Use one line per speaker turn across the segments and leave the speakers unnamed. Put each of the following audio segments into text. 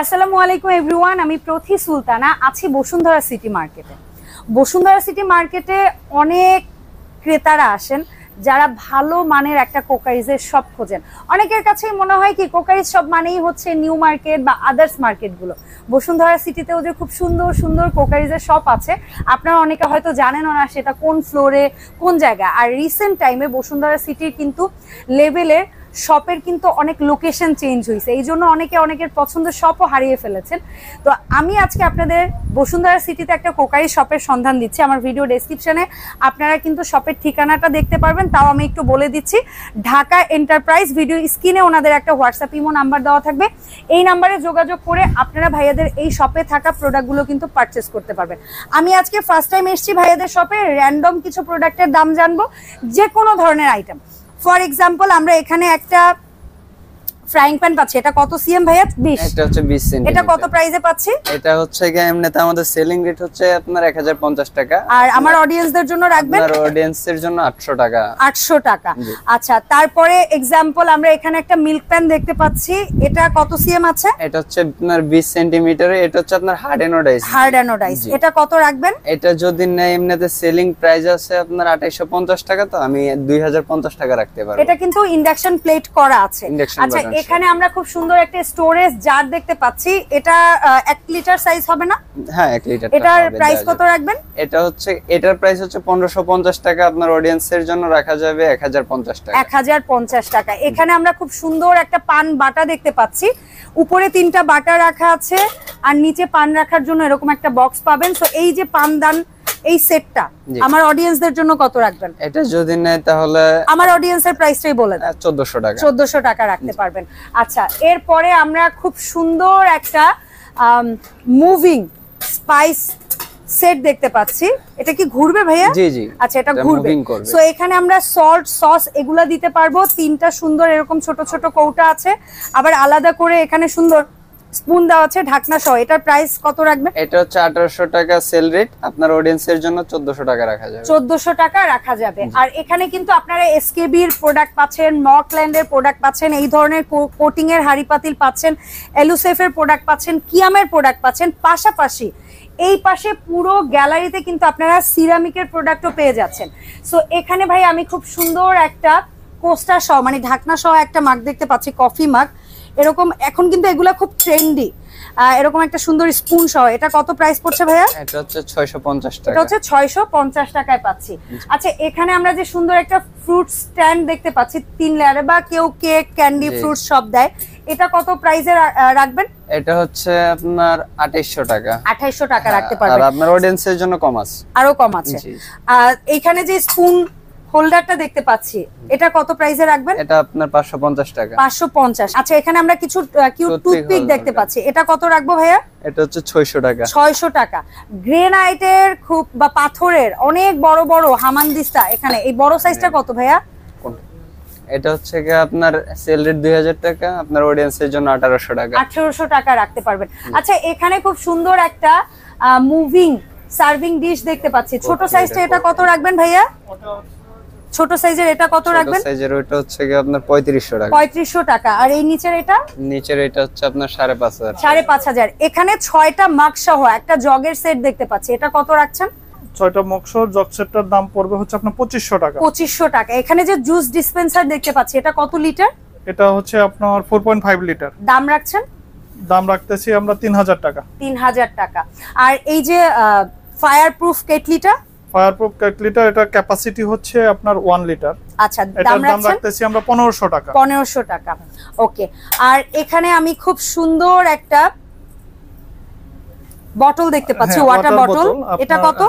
আসসালামু আলাইকুম এভরিওয়ান, আমি প্রথি সুলতানা আছি বসুন্ধরা সিটি মার্কেটে। বসুন্ধরা সিটি মার্কেটে অনেক ক্রেতারা আসেন যারা ভালো মানের একটা কোকারিজের শপ খোঁজেন। অনেকের কাছেই মনে হয় কি কোকারিজ শপ মানেই হচ্ছে নিউ মার্কেট বা আদার্স মার্কেটগুলো। বসুন্ধরা সিটিতেও যে খুব সুন্দর সুন্দর কোকারিজের শপ আছে, আপনারা অনেকে হয়তো জানেনও না সেটা কোন ফ্লোরে কোন জায়গায়। আর রিসেন্ট টাইমে বসুন্ধরা সিটির কিন্তু লেভেলের শপের কিন্তু অনেক লোকেশন চেঞ্জ হয়েছে, এই জন্য অনেকে অনেকের পছন্দের শপও হারিয়ে ফেলেছেন। তো আমি আজকে আপনাদের বসুন্ধরা সিটিতে একটা কোকারি শপের সন্ধান দিচ্ছি। আমার ভিডিও ডেসক্রিপশনে আপনারা কিন্তু শপের ঠিকানাটা দেখতে পারবেন, তাও আমি একটু বলে দিচ্ছি। ঢাকা এন্টারপ্রাইজ, ভিডিও স্ক্রিনে ওনাদের একটা হোয়াটসঅ্যাপ ইমো নাম্বার দেওয়া থাকবে, এই নাম্বারে যোগাযোগ করে আপনারা ভাইয়াদের এই শপে থাকা প্রোডাক্টগুলো কিন্তু পারচেস করতে পারবেন। আমি আজকে ফার্স্ট টাইম এসেছি ভাইয়াদের শপে, র্যান্ডম কিছু প্রোডাক্টের দাম জানবো, যে কোনো ধরনের আইটেম। ফর এক্সাম্পল আমরা এখানে একটা ফ্রাইং প্যান পাচ্ছি, এটা কত সিএম ভাইয়া? 20।
এটা হচ্ছে 20 সেমি।
এটা কত প্রাইসে পাচ্ছি?
এটা হচ্ছে এমনিতে আমাদের সেলিং রেট হচ্ছে আপনার 1050 টাকা।
আর আমার অডিয়েন্সদের জন্য রাখবেন?
আপনার অডিয়েন্সের জন্য 800 টাকা।
800 টাকা। আচ্ছা, তারপরে এক্সাম্পল আমরা এখানে একটা মিল্ক প্যান দেখতে পাচ্ছি, এটা কত সিএম আছে?
এটা হচ্ছে আপনার 20 সেন্টিমিটার। এটা হচ্ছে আপনার হার্ড অ্যানোডাইজ।
হার্ড অ্যানোডাইজ, এটা কত রাখবেন?
এটা যদি নেই এমনিতে সেলিং প্রাইস আছে আপনার 2850 টাকা, তো আমি 2050 টাকা রাখতে পারবো।
এটা কিন্তু ইন্ডাকশন প্লেট করা আছে। আচ্ছা, এখানে আমরা খুব সুন্দর একটা স্টোরেজ জার দেখতে পাচ্ছি, এটা 1 লিটার সাইজ হবে না?
হ্যাঁ, 1 লিটার।
এটার প্রাইস কত রাখবেন?
এটার প্রাইস হচ্ছে 1550 টাকা। আপনার অডিয়েন্সের জন্য রাখা যাবে 1050 টাকা।
1050 টাকা। এখানে আমরা খুব সুন্দর একটা পান বাটা দেখতে পাচ্ছি, উপরে 3টা বাটা রাখা আছে আর নিচে পান রাখার জন্য এরকম একটা বক্স পাবেন। তো এই যে পানদান এই সেটটা আমার অডিয়েন্সদের জন্য কত রাখবেন?
এটা যদি নেয় তাহলে
আমার অডিয়েন্সের প্রাইসটাই বলে দেন।
1400 টাকা।
1400 টাকা রাখতে পারবেন। আচ্ছা, এরপরে আমরা খুব সুন্দর একটা মুভিং স্পাইস সেট দেখতে পাচ্ছি, এটা কি ঘুরবে ভাইয়া?
জি জি।
আচ্ছা, এটা ঘুরবে। সো এখানে আমরা সল্ট সস এগুলা দিতে পারবো। 3টা সুন্দর এরকম ছোট ছোট কৌটা আছে, আবার আলাদা করে এখানে সুন্দর স্পুন দেওয়া আছে ঢাকনা সহ। এটার প্রাইস কত রাখবেন?
এটা হচ্ছে 1800 টাকা সেল রেট। আপনার অডিয়েন্সের জন্য 1400 টাকা রাখা যাবে।
1400 টাকা রাখা যাবে। আর এখানে কিন্তু আপনারা এসকেবির প্রোডাক্ট পাচ্ছেন, মকল্যান্ডের প্রোডাক্ট পাচ্ছেন, এই ধরনের কোটিং এর হাড়ি পাতিল পাচ্ছেন, এলুসেফের প্রোডাক্ট পাচ্ছেন, কিয়ামের প্রোডাক্ট পাচ্ছেন। পাশাপাশি এই পাশে পুরো গ্যালারিতে কিন্তু আপনারা সিরামিকের প্রোডাক্টও পেয়ে যাচ্ছেন। সো এখানে ভাই আমি খুব সুন্দর একটা কোস্টার সহ মানে ঢাকনা সহ একটা মাগ দেখতে পাচ্ছি, কফি মাগ এরকম। এখন কিন্তু এগুলা খুব ট্রেন্ডি, এরকম একটা সুন্দর স্পুন সহ। এটা কত প্রাইস পড়ছে ভাইয়া?
এটা হচ্ছে 650 টাকা।
এটা হচ্ছে 650 টাকায় পাচ্ছি। আচ্ছা, এখানে আমরা যে সুন্দর একটা ফ্রুট স্ট্যান্ড দেখতে পাচ্ছি 3 লেয়ারে, বা কেউ কেক ক্যান্ডি ফ্রুট সব দেয়, এটা কত প্রাইসে রাখবেন?
এটা হচ্ছে আপনার 2800 টাকা।
2800 টাকা রাখতে পারবেন।
আর আপনার অডিয়েন্সের জন্য কম আছে,
আরো কম আছে। আর এখানে যে স্পুন হোল্ডারটা দেখতে পাচ্ছি, এটা কত প্রাইসে রাখবেন?
এটা আপনার 550 টাকা।
550। আচ্ছা, এখানে আমরা কিছু কিউট টুথপিক দেখতে পাচ্ছি, এটা কত রাখবো ভাইয়া?
এটা হচ্ছে 600 টাকা।
600 টাকা। গ্রেনাইটের খুব বা পাথরের অনেক বড় বড় হামানদিস্তা, এখানে এই বড় সাইজটা কত ভাইয়া?
এটা হচ্ছে কি আপনার সেল রেট 2000 টাকা, আপনার অডিয়েন্সের জন্য 1800 টাকা।
1800 টাকা রাখতে পারবেন। আচ্ছা, এখানে খুব সুন্দর একটা মুভিং সার্ভিং ডিশ দেখতে পাচ্ছি, ছোট সাইজটা, এটা কত রাখবেন ভাইয়া? ছোট সাইজের এটা কত রাখবেন?
ছোট সাইজের ওটা হচ্ছে কি আপনার 3500 টাকা।
3500 টাকা। আর এই নিচের এটা?
নিচের এটা হচ্ছে আপনার 5500।
5500। এখানে 6টা মাগ সহ একটা জগের সেট দেখতে পাচ্ছি, এটা কত রাখছেন?
6টা মগ সহ জগ সেটটার দাম পড়বে হচ্ছে আপনার 2500 টাকা।
2500 টাকা। এখানে যে জুস ডিসপেন্সার দেখতে পাচ্ছি, এটা কত লিটার?
এটা হচ্ছে আপনার 4.5 লিটার।
দাম রাখছেন?
দাম রাখতেছি আমরা 3000 টাকা।
3000 টাকা। আর এই যে ফায়ার প্রুফ কেটলিটা?
ফায়ারপ্রুফ কেটলিটা এটা ক্যাপাসিটি হচ্ছে আপনার 1 লিটার।
আচ্ছা, দাম
রাখতেছি আমরা 1500 টাকা।
1500 টাকা। ওকে। আর এখানে আমি খুব সুন্দর একটা বটল দেখতে পাচ্ছি, ওয়াটার বটল, এটা কত?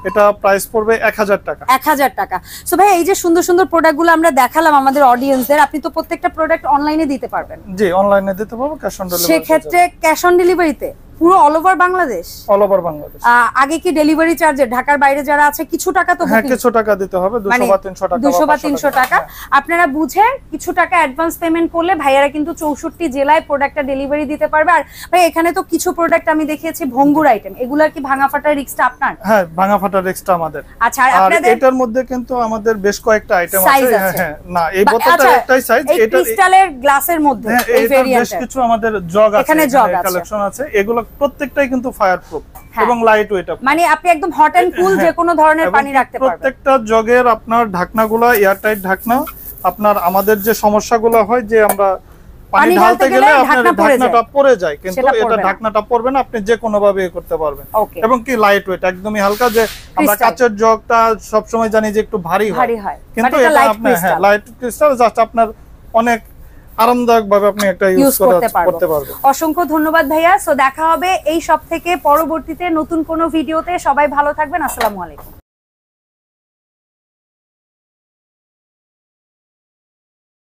এটা প্রাইস পড়বে 1000 টাকা।
1000 টাকা। সো ভাই, এই যে সুন্দর সুন্দর প্রোডাক্টগুলো আমরা দেখালাম আমাদের অডিয়েন্সদের, আপনি তো প্রত্যেকটা প্রোডাক্ট অনলাইনে দিতে পারবেন?
জি, অনলাইনে দিতে পারবো, ক্যাশ অন ডেলিভারি।
সেই ক্ষেত্রে ক্যাশ অন ডেলিভারিতে পুরো all over Bangladesh?
All over Bangladesh.
আগে কি ডেলিভারি চার্জে ঢাকার বাইরে যারা আছে কিছু টাকা তো
হ্যাঁ, কিছু টাকা দিতে হবে, 200 বা 300 টাকা।
200 বা 300 টাকা আপনারা বুঝে কিছু টাকা অ্যাডভান্স পেমেন্ট করলে ভাইয়ারা কিন্তু 64 জেলায় প্রোডাক্টটা ডেলিভারি দিতে পারবে। আর ভাই এখানে তো কিছু প্রোডাক্ট আমি দেখিয়েছি ভঙ্গুর আইটেম, এগুলার কি ভাঙা ফাটার রিস্কটা আপনার?
হ্যাঁ, ভাঙা ফাটার রিস্কটা আমাদের।
আচ্ছা, আর
আর
আপনাদের
এটার মধ্যে কিন্তু আমাদের বেশ কয়েকটা আইটেম
Size
আছে।
আছে?
হ্যাঁ, না এই বোতলটার একটাই সাইজ,
এই
এটা
ক্রিস্টালের গ্লাসের মধ্যে এই
এটা বেশ
ভেরিয়েন্টের
কিছু আমাদের জগ আছে,
এখানে জগ আছে,
কালেকশন আছে। এগুলো প্রত্যেকটাই কিন্তু ফায়ারপ্রুফ
হ্যাঁ।
এবং লাইট ওয়েট।
মানে আপনি একদম হট এন্ড কুল যে কোনো ধরনের পানি রাখতে পারবেন।
প্রত্যেকটা জগের আপনার ঢাকনাগুলো এয়ারটাইট ঢাকনা। আপনার আমাদের যে সমস্যাগুলো হয় যে আমরা পানি ঢালতে গেলে আপনার ঢাকনাটা পড়ে যায়, কিন্তু এটা ঢাকনাটা পড়বে না, আপনি যে কোনো ভাবে করতে পারবেন। এবং কি লাইট ওয়েট, একদমই হালকা। যে আমরা কাচের জগটা সব সময় জানি যে একটু ভারী হয়, কিন্তু এটা আপনি হ্যাঁ লাইট ক্রিস্টাল জাস্ট আপনার অনেক আরামদায়ক ভাবে আপনি একটা ইউজ করতে পারবেন।
অসংখ্য ধন্যবাদ ভাইয়া। সো দেখা হবে এই সব থেকে পরবর্তীতে নতুন কোনো ভিডিওতে। সবাই ভালো থাকবেন। আসসালামু আলাইকুম।